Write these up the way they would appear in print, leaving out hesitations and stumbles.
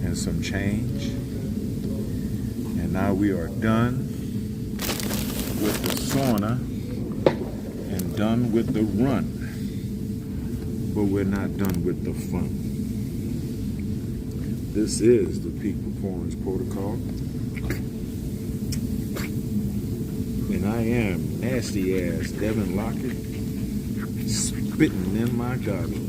and some change. And now we are done with the sauna and done with the run. But we're not done with the fun. This is the Peak Performance Protocol. And I am nasty ass Devin Lockett, spitting in my goggles.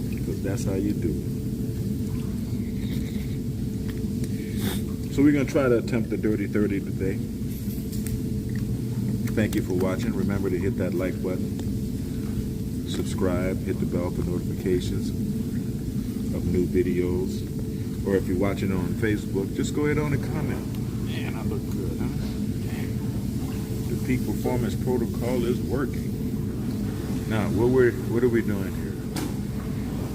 Because that's how you do it. So we're going to try to attempt the Dirty 30 today. Thank you for watching. Remember to hit that like button, subscribe, hit the bell for notifications of new videos. Or if you're watching on Facebook, just go ahead on and comment. Man, I look good, huh? The Peak Performance Protocol is working. Now, what are we doing here?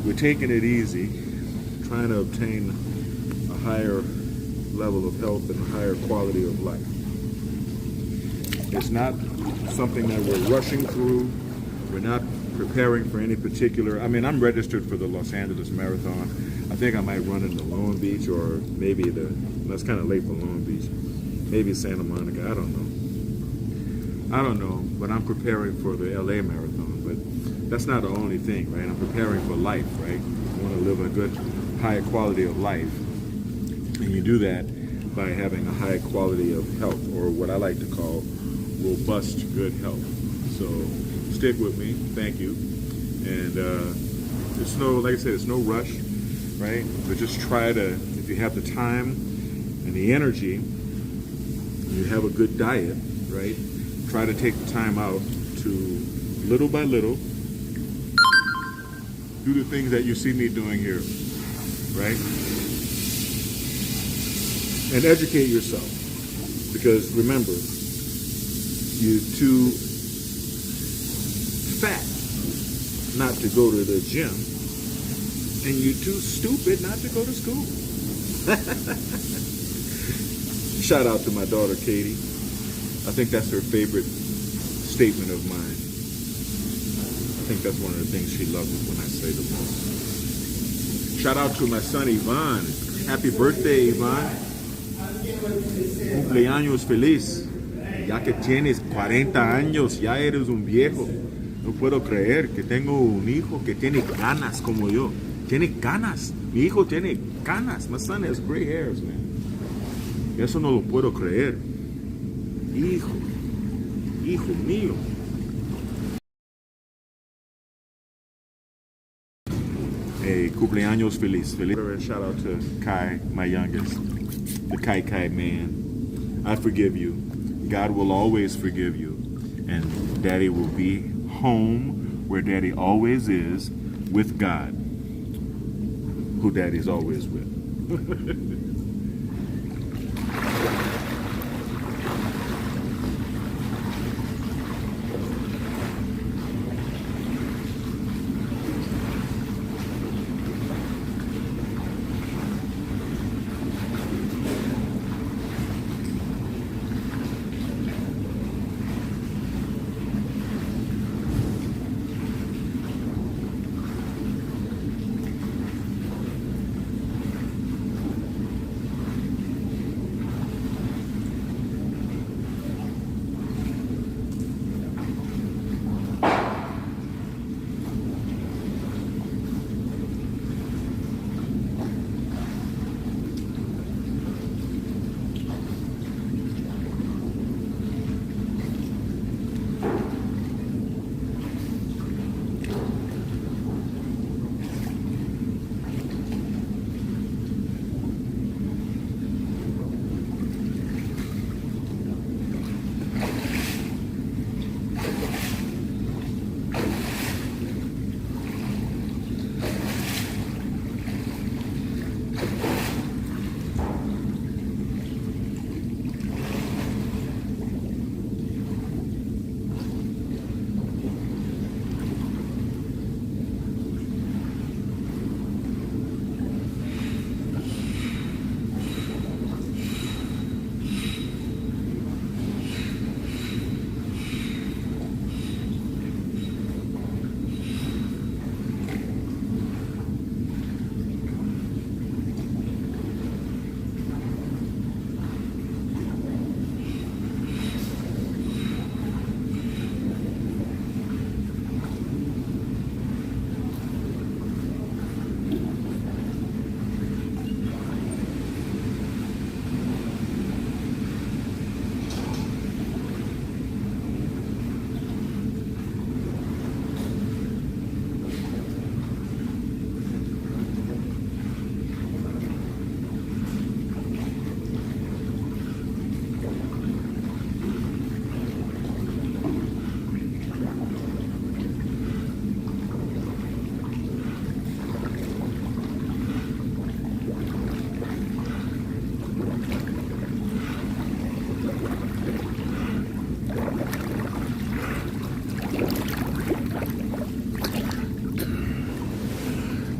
We're taking it easy, trying to obtain a higher level of health and a higher quality of life. It's not something that we're rushing through. We're not preparing for any particular, I'm registered for the Los Angeles Marathon. I think I might run into Long Beach, or maybe that's kind of late for Long Beach. Maybe Santa Monica, I don't know, but I'm preparing for the LA Marathon. But that's not the only thing, right? I'm preparing for life, right? I want to live a good, high quality of life. And you do that by having a high quality of health, or what I like to call robust good health. So stick with me, thank you. And it's like I said, it's no rush, right? But just try to, if you have the time and the energy, and you have a good diet, right? Try to take the time out to, little by little, do the things that you see me doing here, right? And educate yourself, because remember, you're too fat not to go to the gym, and you're too stupid not to go to school. Shout out to my daughter Katie. I think that's her favorite statement of mine. I think that's one of the things she loves when I say the most. Shout out to my son Ivan. Happy birthday, Ivan. Cumpleaños feliz. Ya que tienes 40 años, ya eres un viejo. No puedo creer que tengo un hijo que tiene canas como yo. Tiene canas. Mi hijo tiene canas. My son has gray hairs, man. Eso no lo puedo creer. Hijo mío. Hey, cumpleaños feliz. And shout out to Kai, my youngest. The Kai man. I forgive you. God will always forgive you. And Daddy will be home where Daddy always is, with God, who Daddy's always with.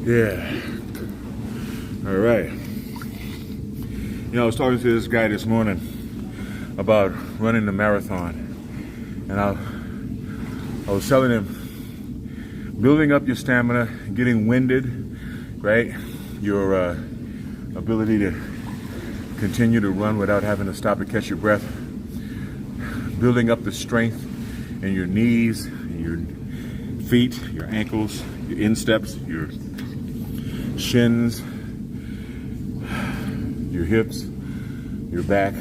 Yeah. All right. I was talking to this guy this morning about running the marathon, and I was telling him, building up your stamina, getting winded, right? Your ability to continue to run without having to stop to catch your breath, building up the strength in your knees, in your feet, your ankles, your insteps, your shins, your hips, your back.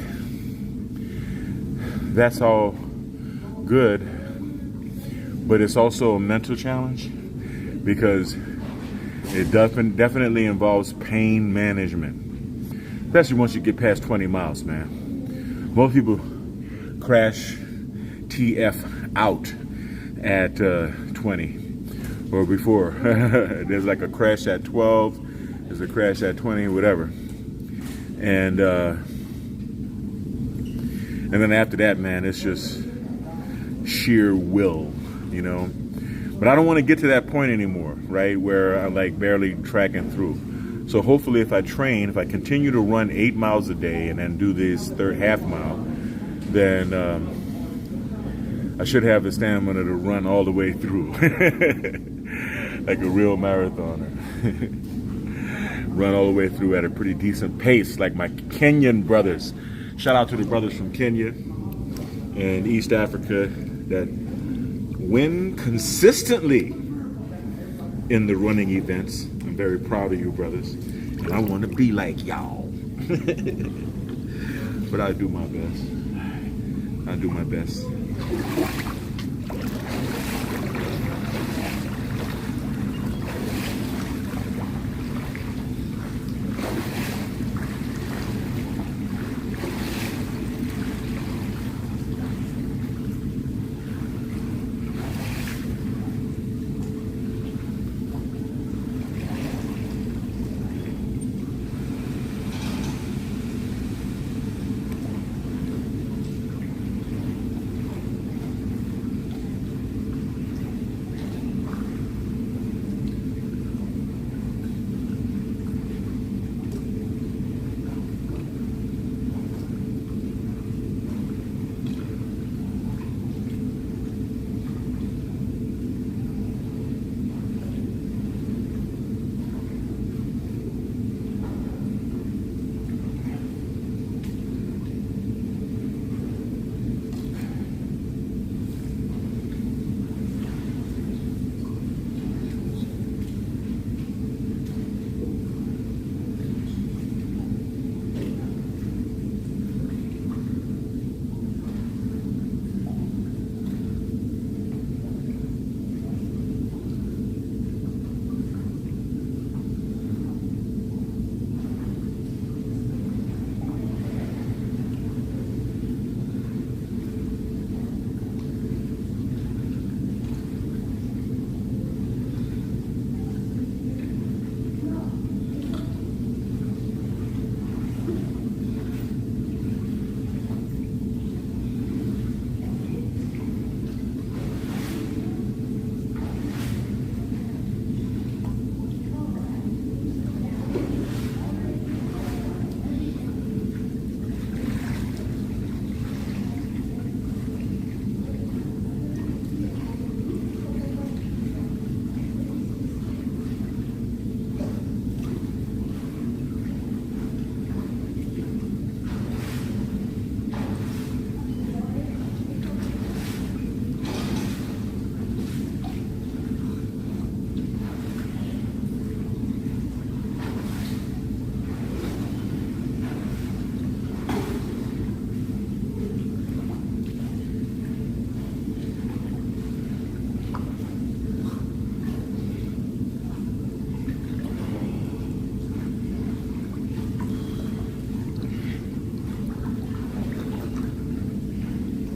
That's all good, but it's also a mental challenge because it definitely involves pain management, especially once you get past 20 miles, man. Most people crash TF out at 20 or before. There's like a crash at 12, there's a crash at 20, whatever. And then after that, man, it's just sheer will, But I don't want to get to that point anymore, right, where I'm like barely tracking through. So hopefully if I continue to run 8 miles a day and then do this third half mile, then I should have the stamina to run all the way through, like a real marathoner. Run all the way through at a pretty decent pace, like my Kenyan brothers. Shout out to the brothers from Kenya and East Africa that win consistently in the running events. I'm very proud of you, brothers, and I want to be like y'all. But I do my best. I do my best.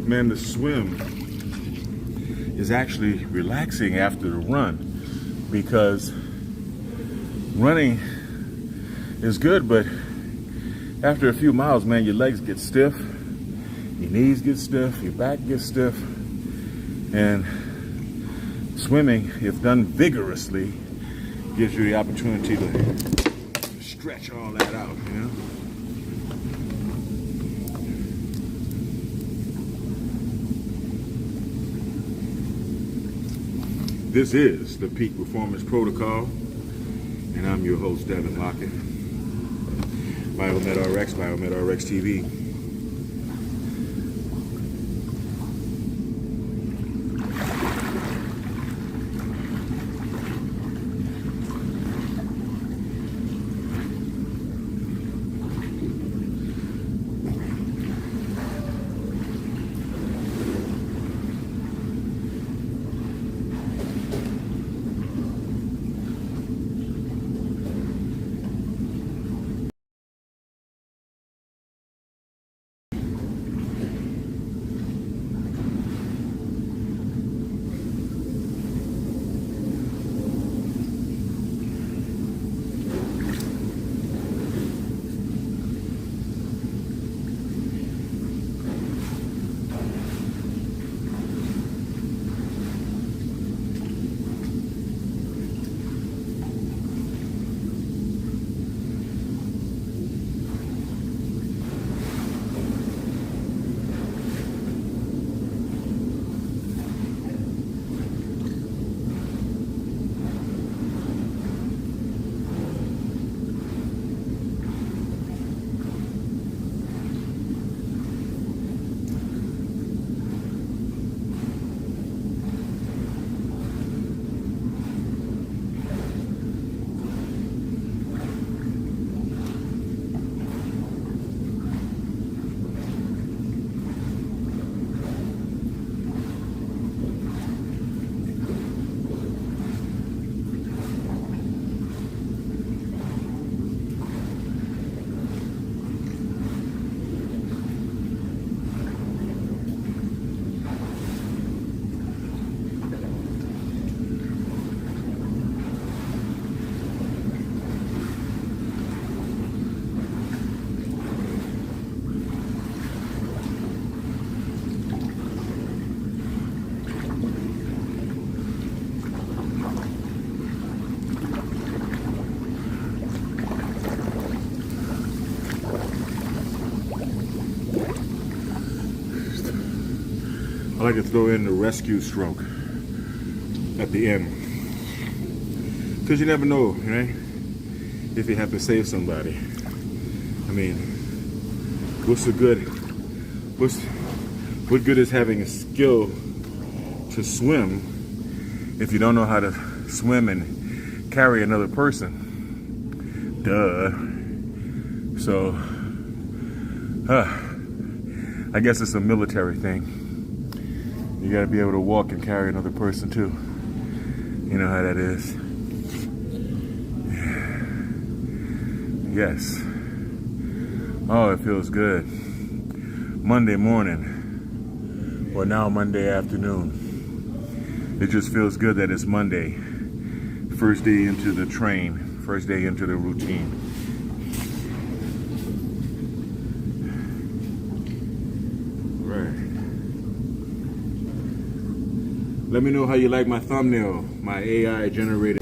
Man, the swim is actually relaxing after the run, because running is good, but after a few miles, man, your legs get stiff, your knees get stiff, your back gets stiff, and swimming, if done vigorously, gives you the opportunity to stretch all that out, you know. This is the Peak Performance Protocol, and I'm your host, Devin Lockett. BioMedRx, BioMedRx TV. I like to throw in the rescue stroke at the end, because you never know, right? If you have to save somebody. I mean, what good is having a skill to swim if you don't know how to swim and carry another person? Duh. So, I guess it's a military thing. You gotta be able to walk and carry another person too. You know how that is. Yes. Oh, it feels good. Monday morning, or now Monday afternoon. It just feels good that it's Monday. First day into the train, first day into the routine. Let me know how you like my thumbnail, my AI generated.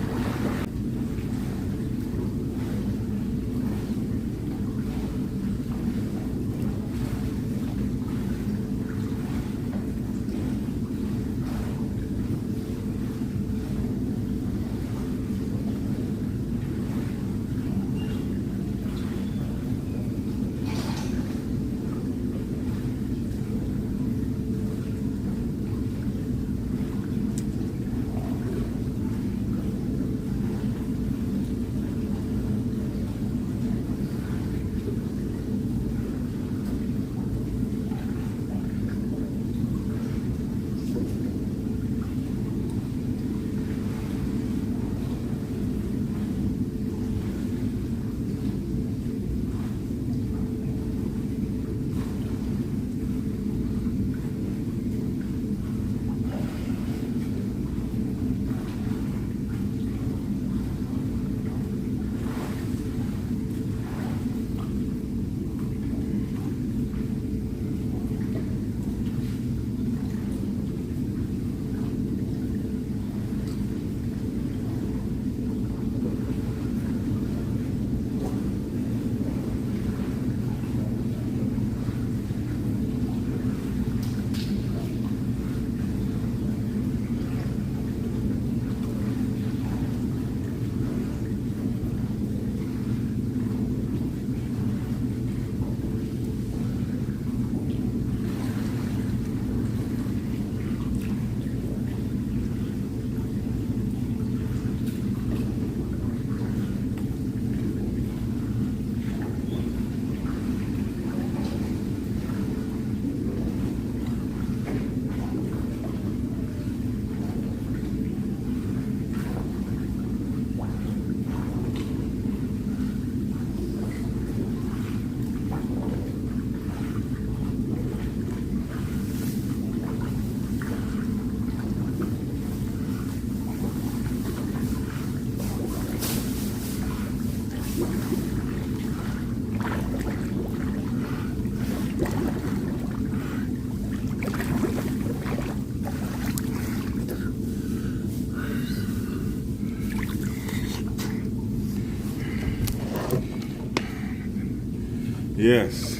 Yes.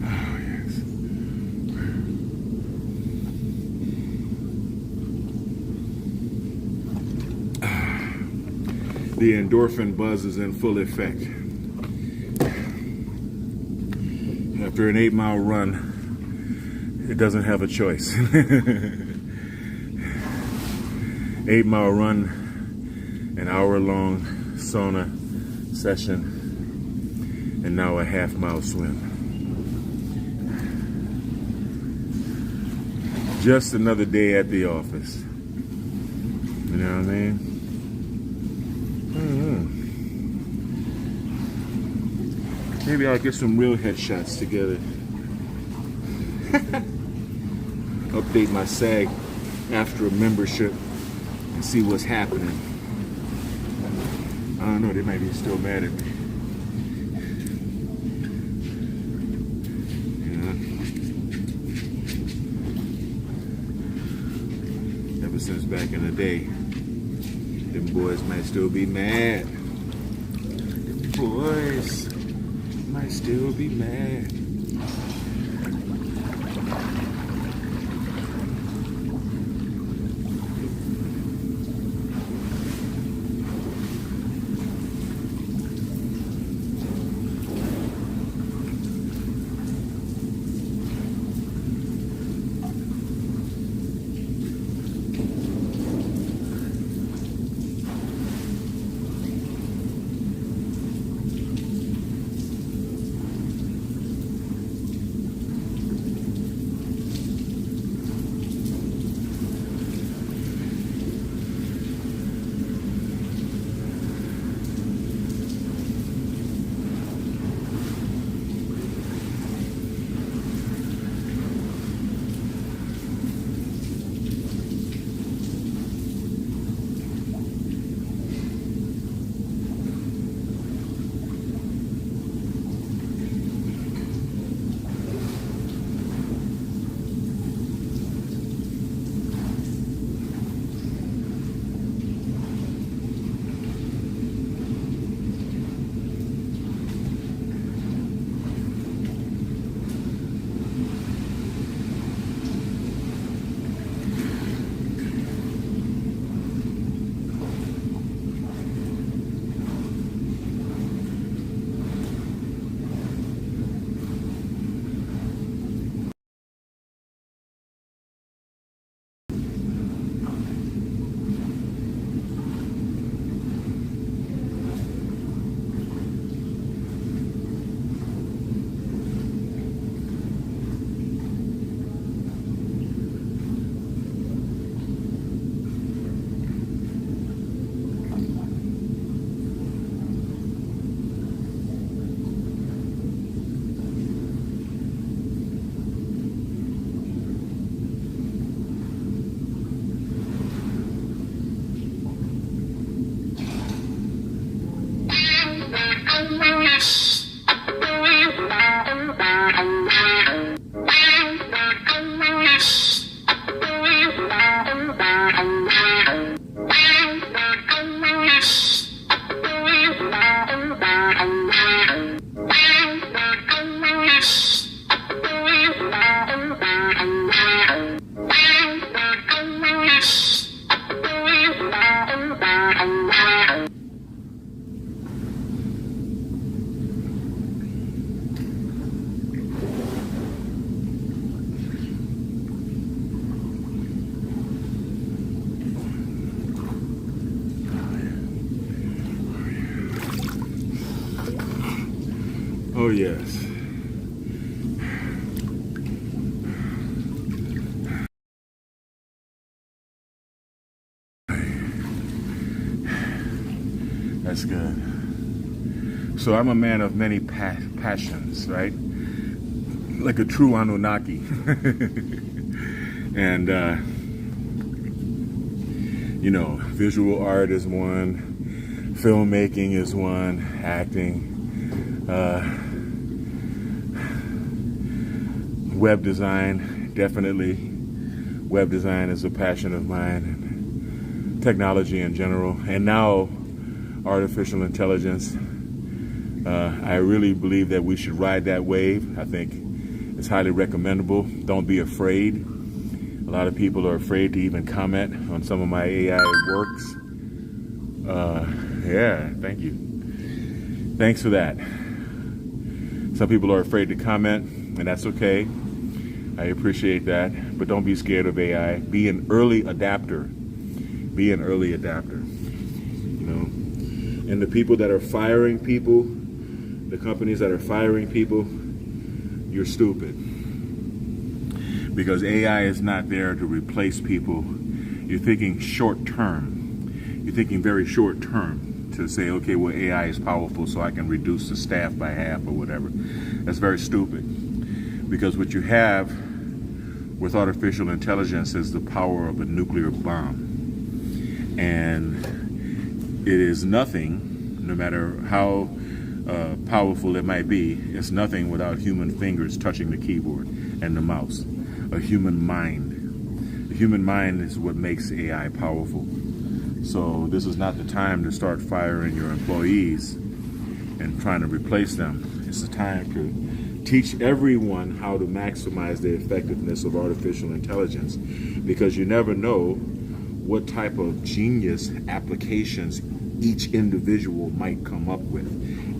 Oh, yes. The endorphin buzz is in full effect. After an 8-mile run, it doesn't have a choice. 8-mile run, an hour-long sauna session, and now a half-mile swim. Just another day at the office. You know what I mean? Maybe I'll get some real headshots together. Update my SAG after a membership and see what's happening. I don't know, they might be still mad at me. Ever since back in the day, them boys might still be mad. Them boys might still be mad. Oh, yes. That's good. So I'm a man of many passions, right? Like a true Anunnaki. And, you know, visual art is one, filmmaking is one, acting, web design, definitely. Web design is a passion of mine, and technology in general. And now, artificial intelligence. I really believe that we should ride that wave. I think it's highly recommendable. Don't be afraid. A lot of people are afraid to even comment on some of my AI works. Yeah, thank you. Thanks for that. Some people are afraid to comment, and that's okay. I appreciate that, but don't be scared of AI. Be an early adapter. Be an early adapter. You know, and the people that are firing people, the companies that are firing people, you're stupid. Because AI is not there to replace people. You're thinking short term. You're thinking very short term to say, okay, well, AI is powerful, so I can reduce the staff by half or whatever. That's very stupid. Because what you have with artificial intelligence is the power of a nuclear bomb. And it is nothing, no matter how powerful it might be, it's nothing without human fingers touching the keyboard and the mouse. A human mind. The human mind is what makes AI powerful. So this is not the time to start firing your employees and trying to replace them. It's the time to teach everyone how to maximize the effectiveness of artificial intelligence, because you never know what type of genius applications each individual might come up with.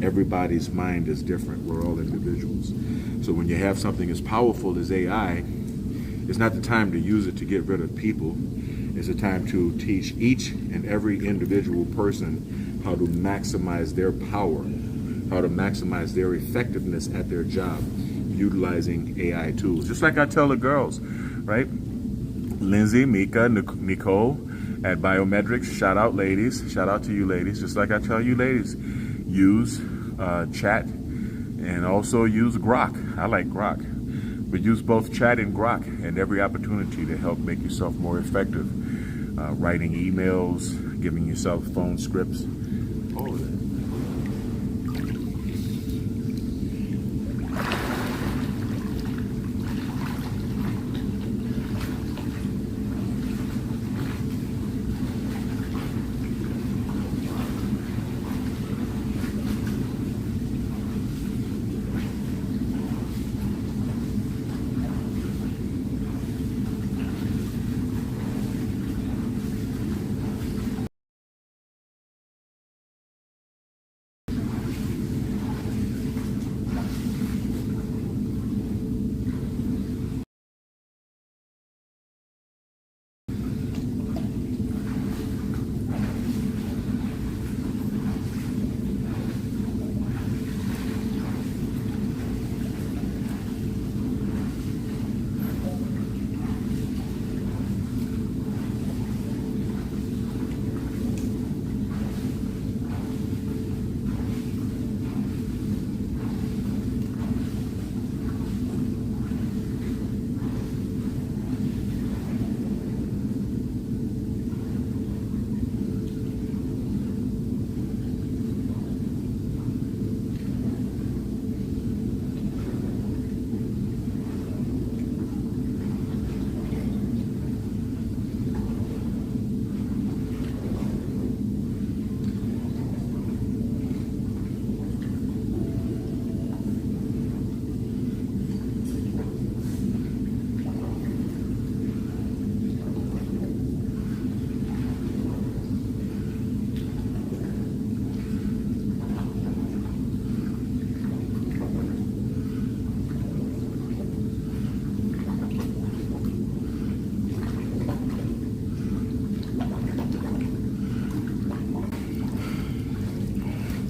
Everybody's mind is different. We're all individuals. So when you have something as powerful as AI, it's not the time to use it to get rid of people. It's a time to teach each and every individual person how to maximize their power, how to maximize their effectiveness at their job, utilizing AI tools. Just like I tell the girls, right? Lindsay, Mika, Nicole at Biometrics, shout out ladies, shout out to you ladies. Just like I tell you ladies, use chat and also use Grok. I like Grok, but use both chat and Grok and every opportunity to help make yourself more effective. Writing emails, giving yourself phone scripts, all of that.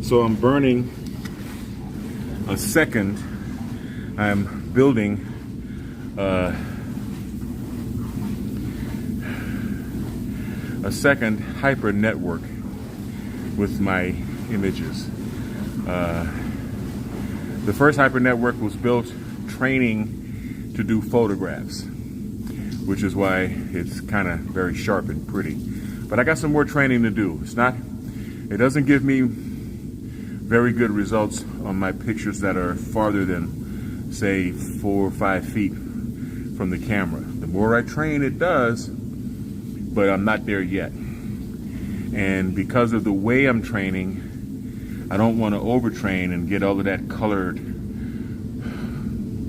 So I'm burning a second. I'm building a second hyper network with my images. The first hyper network was built training to do photographs, which is why it's kind of very sharp and pretty. But I got some more training to do. It doesn't give me very good results on my pictures that are farther than, say, 4 or 5 feet from the camera. The more I train, it does, but I'm not there yet. And because of the way I'm training, I don't want to overtrain and get all of that colored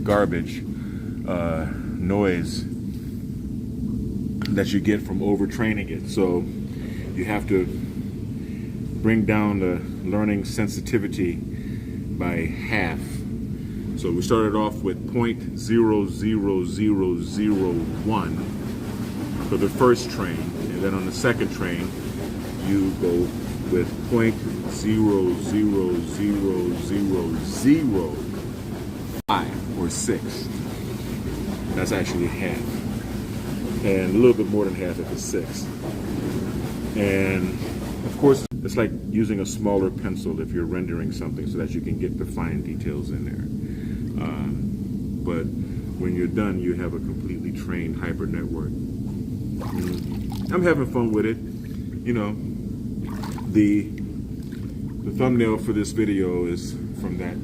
garbage noise that you get from overtraining it. So you have to bring down the learning sensitivity by half. So we started off with 0.00001 for the first train, and then on the second train you go with 0.00005 or 6. That's actually half, and a little bit more than half if it's 6. And of course, it's like using a smaller pencil if you're rendering something so that you can get the fine details in there. But when you're done, you have a completely trained hyper network. I'm having fun with it. You know, the thumbnail for this video is from that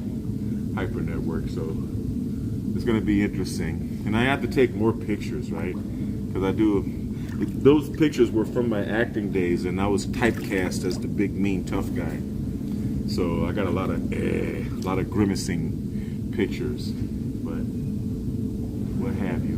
hyper network, so it's going to be interesting. And I have to take more pictures, right? Because those pictures were from my acting days, and I was typecast as the big, mean, tough guy. So I got a lot of grimacing pictures, but what have you.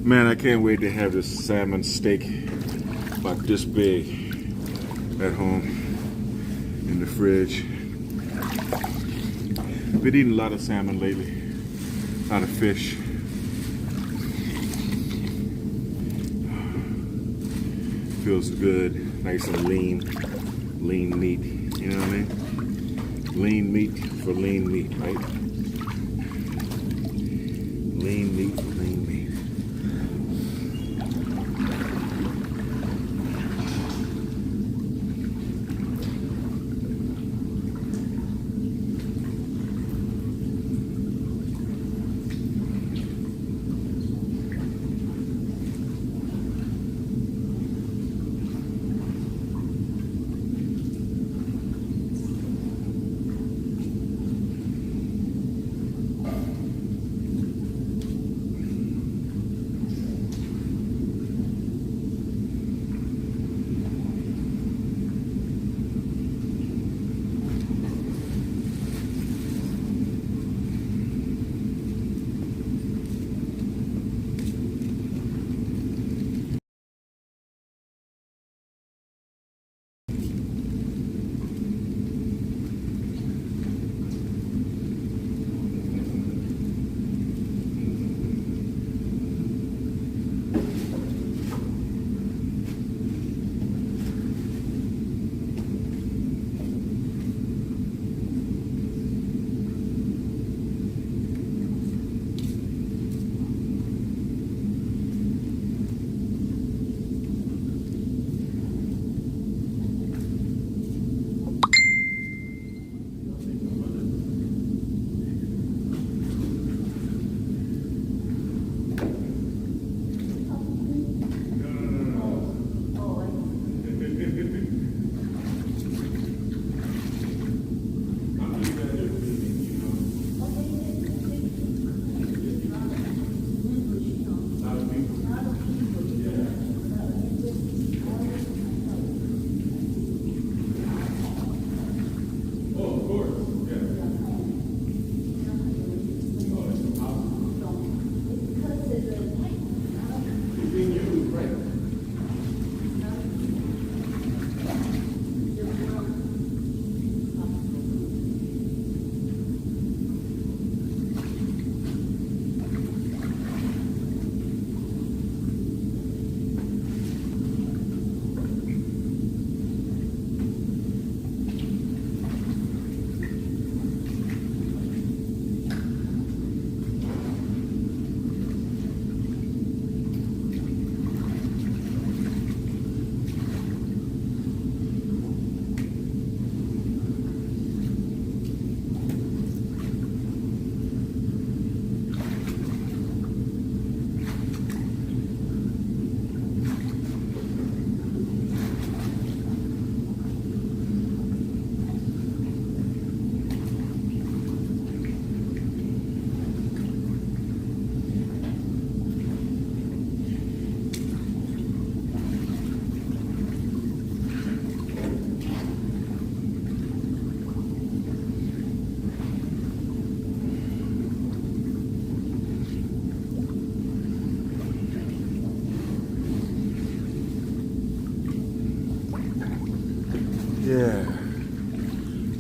Man, I can't wait to have this salmon steak about this big at home in the fridge. Been eating a lot of salmon lately, a lot of fish. Feels good, nice and lean meat, you know what I mean? Lean meat for lean meat, right? Lean meat for lean meat.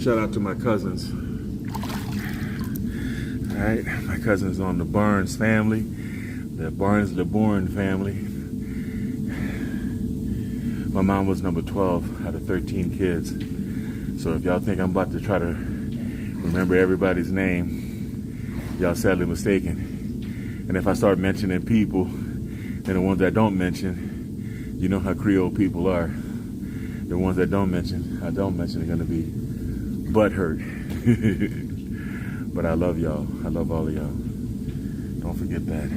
Shout out to my cousins. All right, my cousins on the Barnes family, the Barnes-LeBourne family. My mom was number 12 out of 13 kids. So if y'all think I'm about to try to remember everybody's name, y'all sadly mistaken. And if I start mentioning people, and the ones that don't mention, you know how Creole people are. The ones that don't mention, are going to be butthurt. But I love y'all. I love all of y'all. Don't forget that.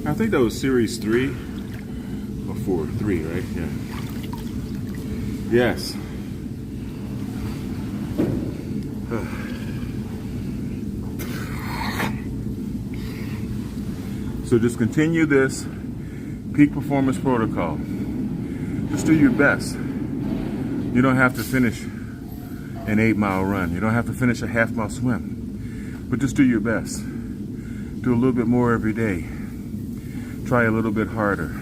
I think that was series 3 or 4. 3, right? Yeah. Yes. So just continue this peak performance protocol. Just do your best. You don't have to finish an 8-mile run. You don't have to finish a half-mile swim. But just do your best. Do a little bit more every day. Try a little bit harder,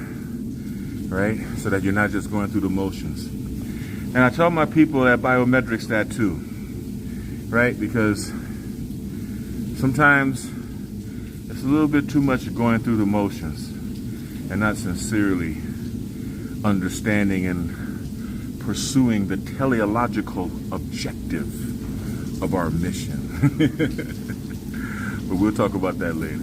right? So that you're not just going through the motions. And I tell my people at Biometrics that too, right? Because sometimes it's a little bit too much going through the motions and not sincerely understanding and pursuing the teleological objective of our mission. But we'll talk about that later.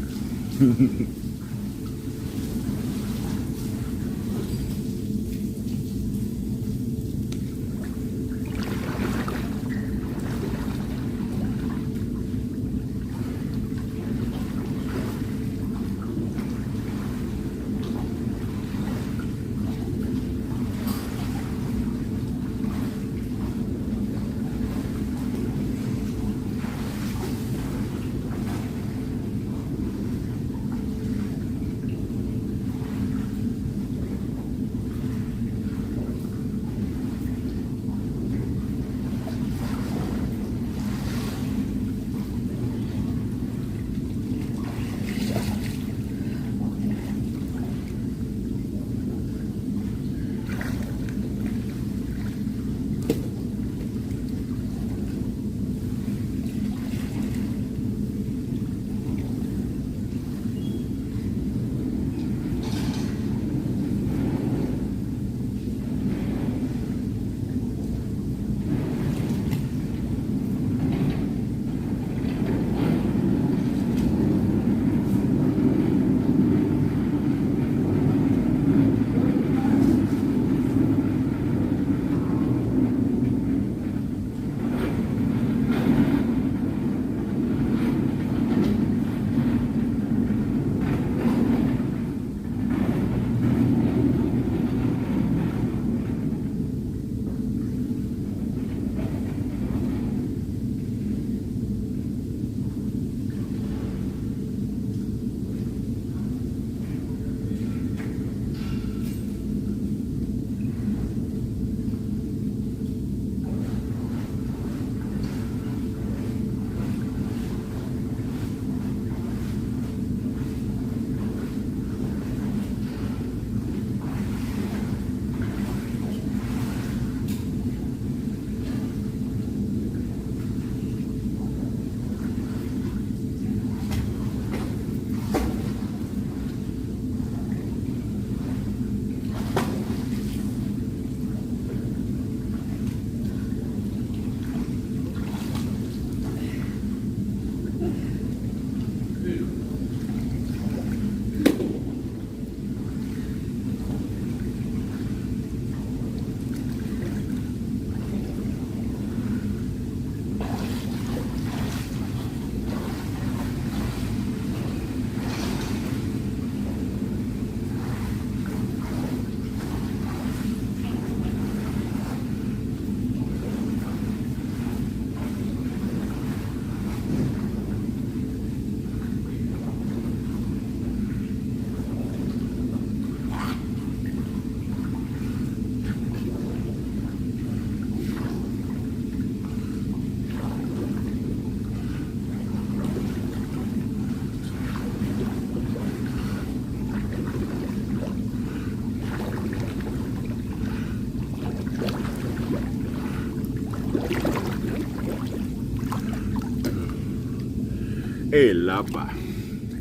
lapa.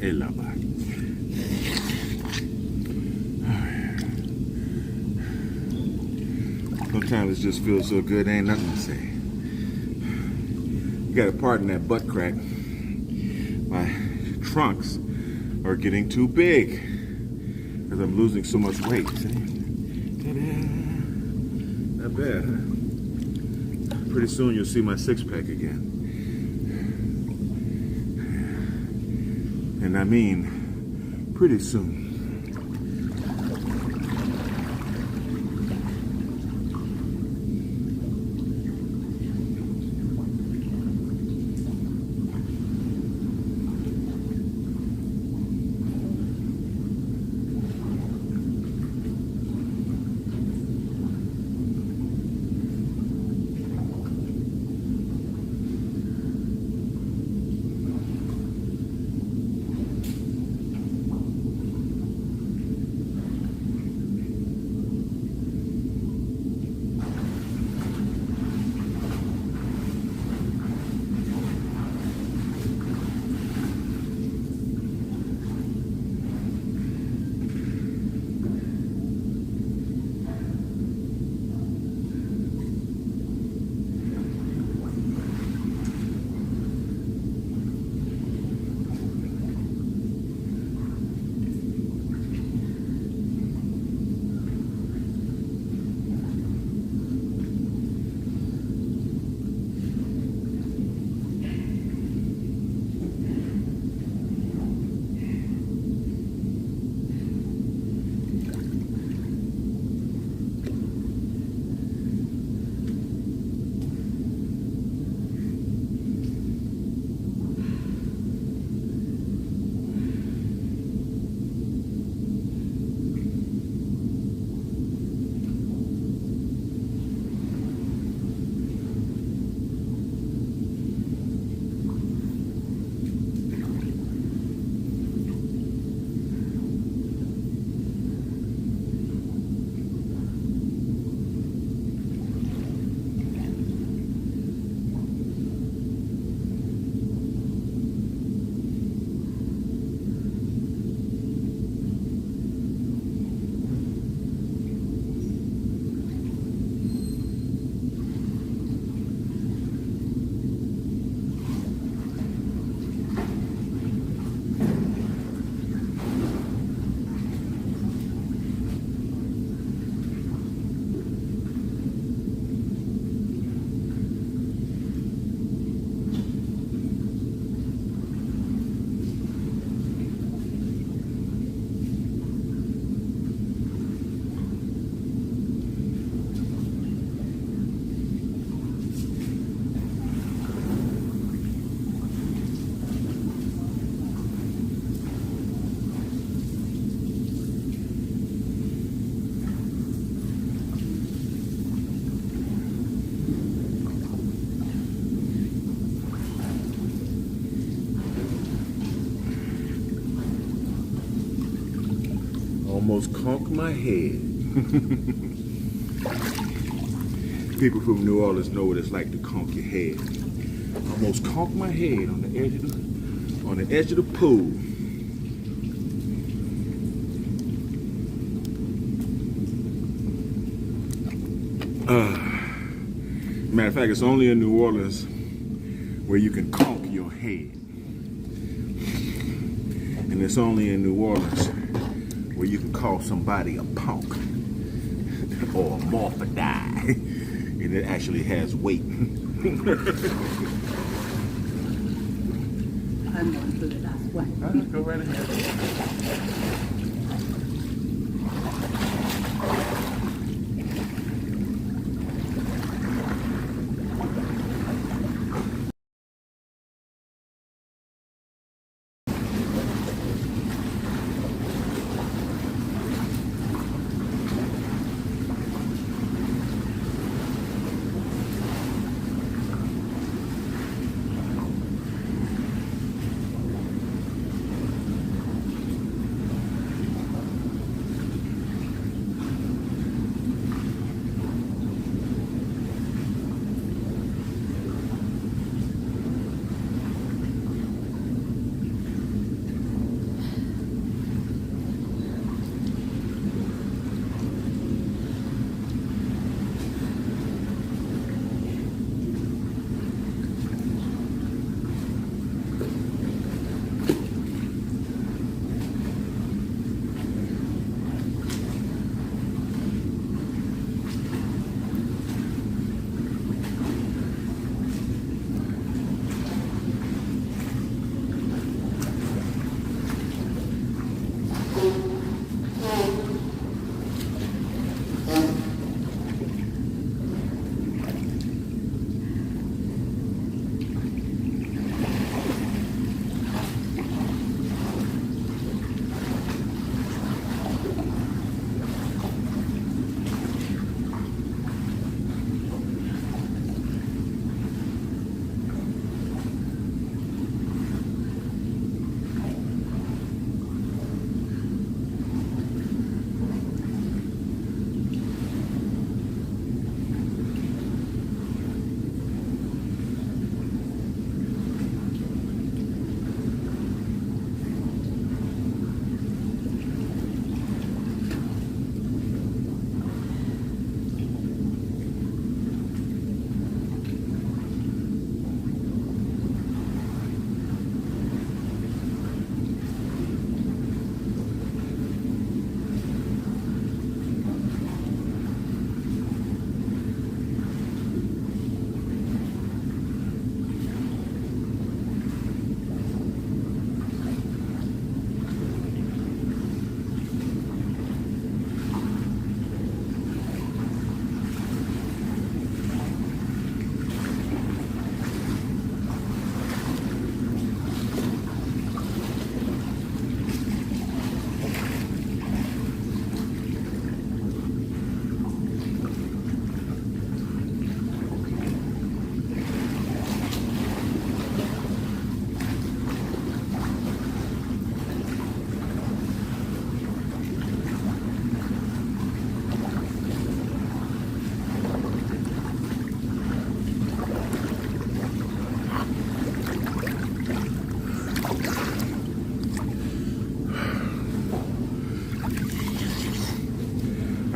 Hey, lapa. Sometimes it just feels so good, ain't nothing to say. You gotta pardon that butt crack. My trunks are getting too big because I'm losing so much weight. See? Ta-da. Not bad, huh? Pretty soon you'll see my six-pack again. And I mean, pretty soon. Almost conked my head. People from New Orleans know what it's like to conk your head. Almost conked my head on the edge of the pool. Matter of fact, it's only in New Orleans where you can conk your head. And it's only in New Orleans where you can call somebody a punk or a morphidie, and it actually has weight. I'm going for the last one. All right, go right ahead.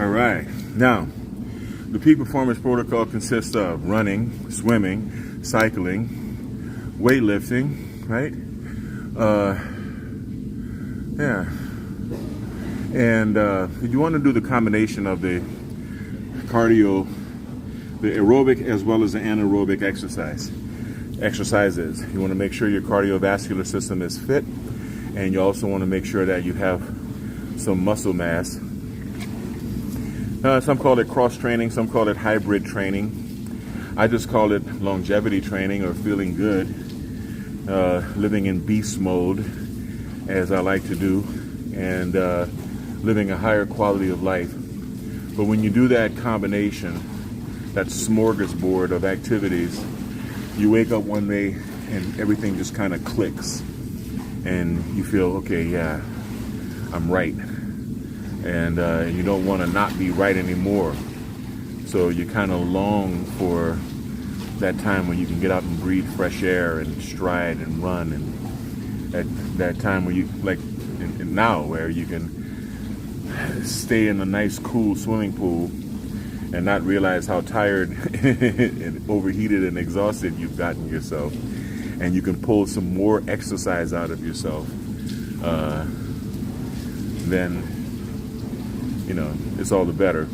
All right. Now, the peak performance protocol consists of running, swimming, cycling, weightlifting, right? Yeah. And you want to do the combination of the cardio, the aerobic as well as the anaerobic exercises. You want to make sure your cardiovascular system is fit, and you also want to make sure that you have some muscle mass. Some call it cross training, some call it hybrid training. I just call it longevity training, or feeling good, living in beast mode, as I like to do, and living a higher quality of life. But when you do that combination, that smorgasbord of activities, you wake up one day and everything just kind of clicks, and you feel, okay, yeah, I'm right. And you don't want to not be right anymore. So you kind of long for that time when you can get out and breathe fresh air and stride and run, and that time where you, like now, where you can stay in a nice cool swimming pool and not realize how tired and overheated and exhausted you've gotten yourself, and you can pull some more exercise out of yourself, then it's all the better.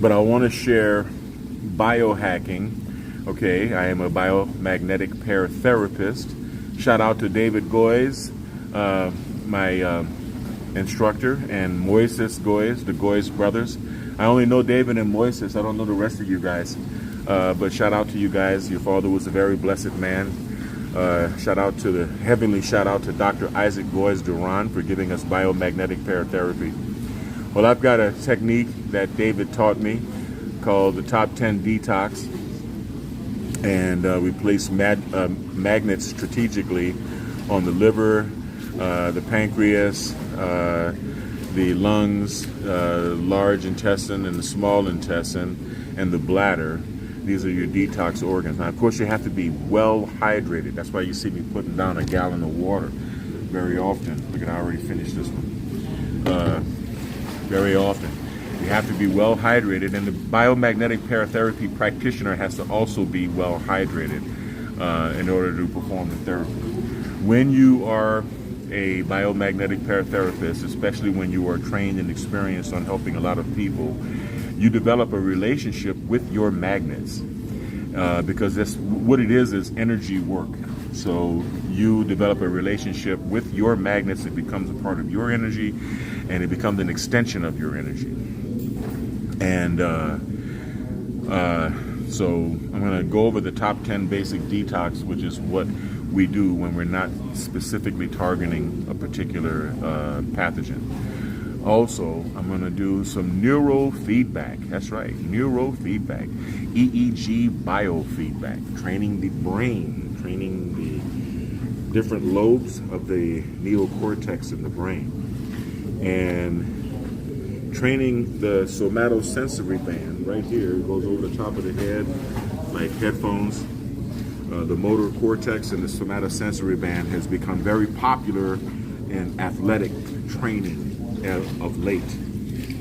But I want to share biohacking. Okay, I am a biomagnetic pair therapist. Shout out to David Goyes, my instructor, and Moises Goyes, the Goyes brothers. I only know David and Moises. I don't know the rest of you guys. But shout out to you guys. Your father was a very blessed man. Heavenly shout out to Dr. Isaac Goyes Duran for giving us biomagnetic paratherapy. Well, I've got a technique that David taught me called the Top 10 Detox. And we place magnets strategically on the liver, the pancreas, the lungs, large intestine and the small intestine, and the bladder. These are your detox organs. Now, of course, you have to be well hydrated. That's why you see me putting down a gallon of water very often. Look at, I already finished this one. Very often. You have to be well hydrated, and the biomagnetic paratherapy practitioner has to also be well hydrated in order to perform the therapy. When you are a biomagnetic paratherapist, especially when you are trained and experienced on helping a lot of people, you develop a relationship with your magnets, because that's what it is energy work. So you develop a relationship with your magnets. It becomes a part of your energy, and it becomes an extension of your energy. And so I'm going to go over the top 10 basic detox, which is what we do when we're not specifically targeting a particular pathogen. Also, I'm going to do some neurofeedback. That's right, neurofeedback. EEG biofeedback, training the brain, training the different lobes of the neocortex in the brain, and training the somatosensory band right here. It goes over the top of the head like headphones. The motor cortex and the somatosensory band has become very popular in athletic training of late,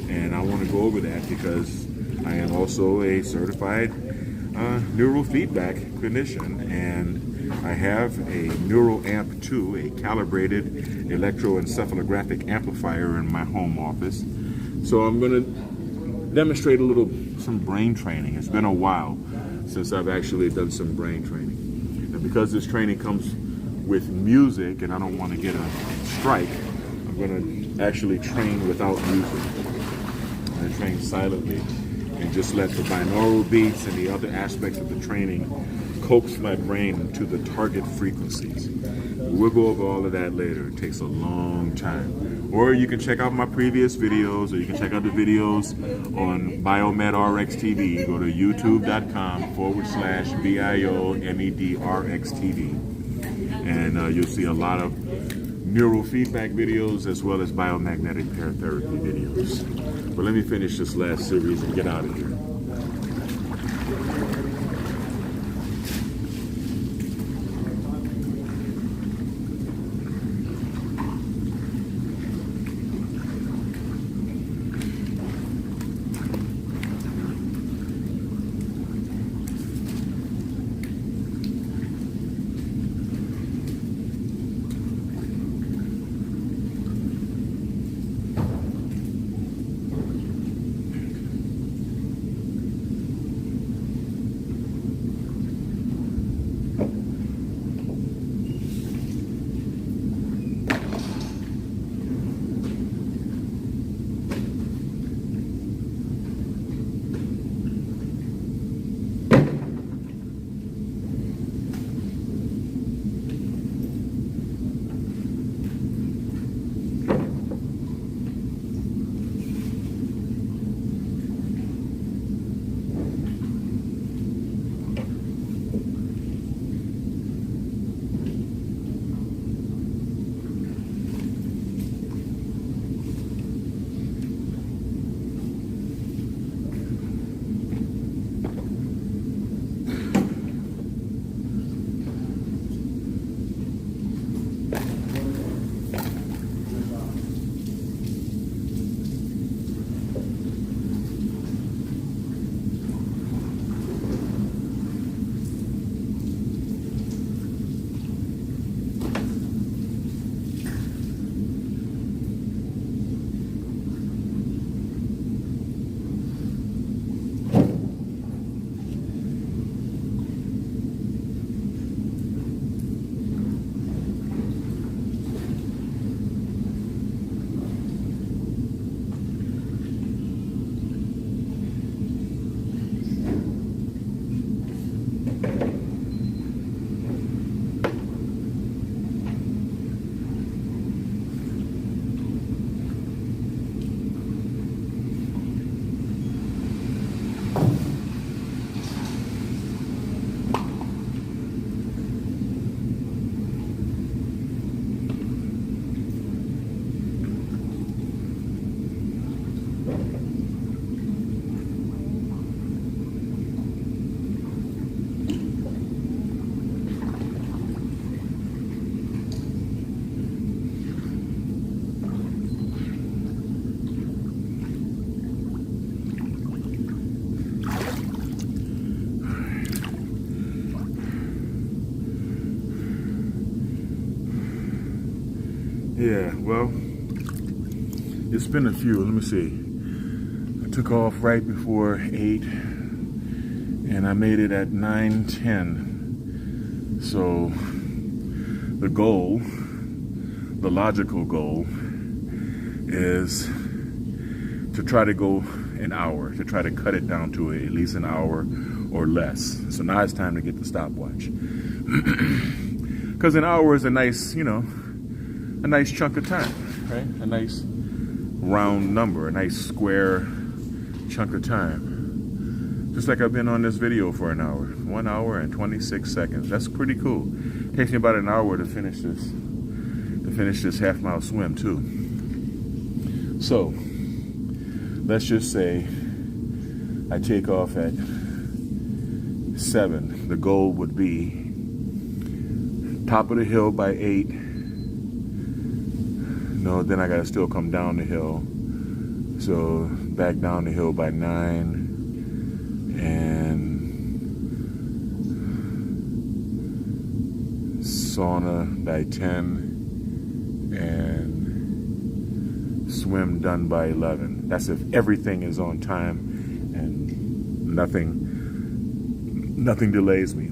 and I want to go over that because I am also a certified neurofeedback clinician, and I have a NeuroAmp 2, a calibrated electroencephalographic amplifier in my home office. So I'm going to demonstrate some brain training. It's been a while since I've actually done some brain training. And because this training comes with music, and I don't want to get a strike, I'm going to actually train without music. I'm going to train silently and just let the binaural beats and the other aspects of the training coax my brain to the target frequencies. We'll go over all of that later. It takes a long time. Or you can check out my previous videos, or you can check out the videos on BioMedRx TV. Go to youtube.com/BioMedRx TV. And you'll see a lot of neurofeedback videos as well as biomagnetic paratherapy videos. But let me finish this last series and get out of here. Yeah, well, it's been a few. Let me see. I took off right before 8, and I made it at 9:10. So the goal, the logical goal, is to try to go an hour, to try to cut it down to at least an hour or less. So now it's time to get the stopwatch. Because an hour is a nice, a nice chunk of time, right? A nice round number, a nice square chunk of time. Just like I've been on this video for an hour, 1 hour and 26 seconds. That's pretty cool. It takes me about an hour to finish this half-mile swim too. So let's just say I take off at 7. The goal would be top of the hill by 8. No, then I gotta still come down the hill. So back down the hill by 9, and sauna by 10, and swim done by 11. That's if everything is on time and nothing delays me.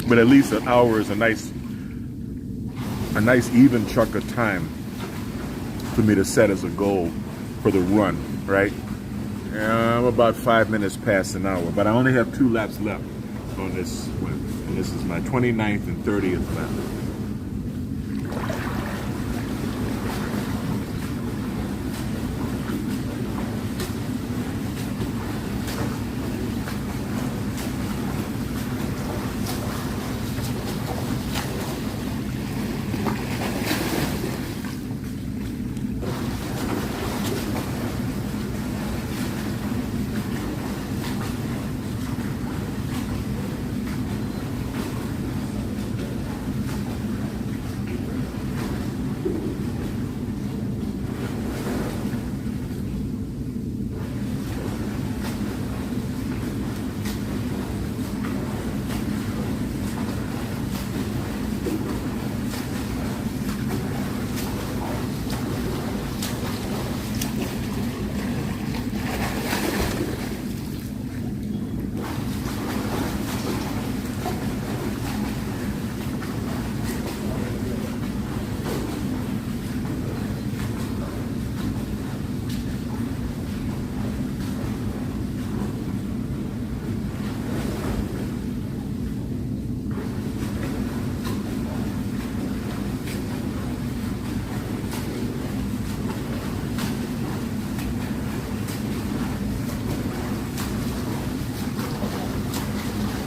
But at least an hour is a nice even chunk of time for me to set as a goal for the run, right? I'm about 5 minutes past an hour, but I only have 2 laps left on this swim, and this is my 29th and 30th lap.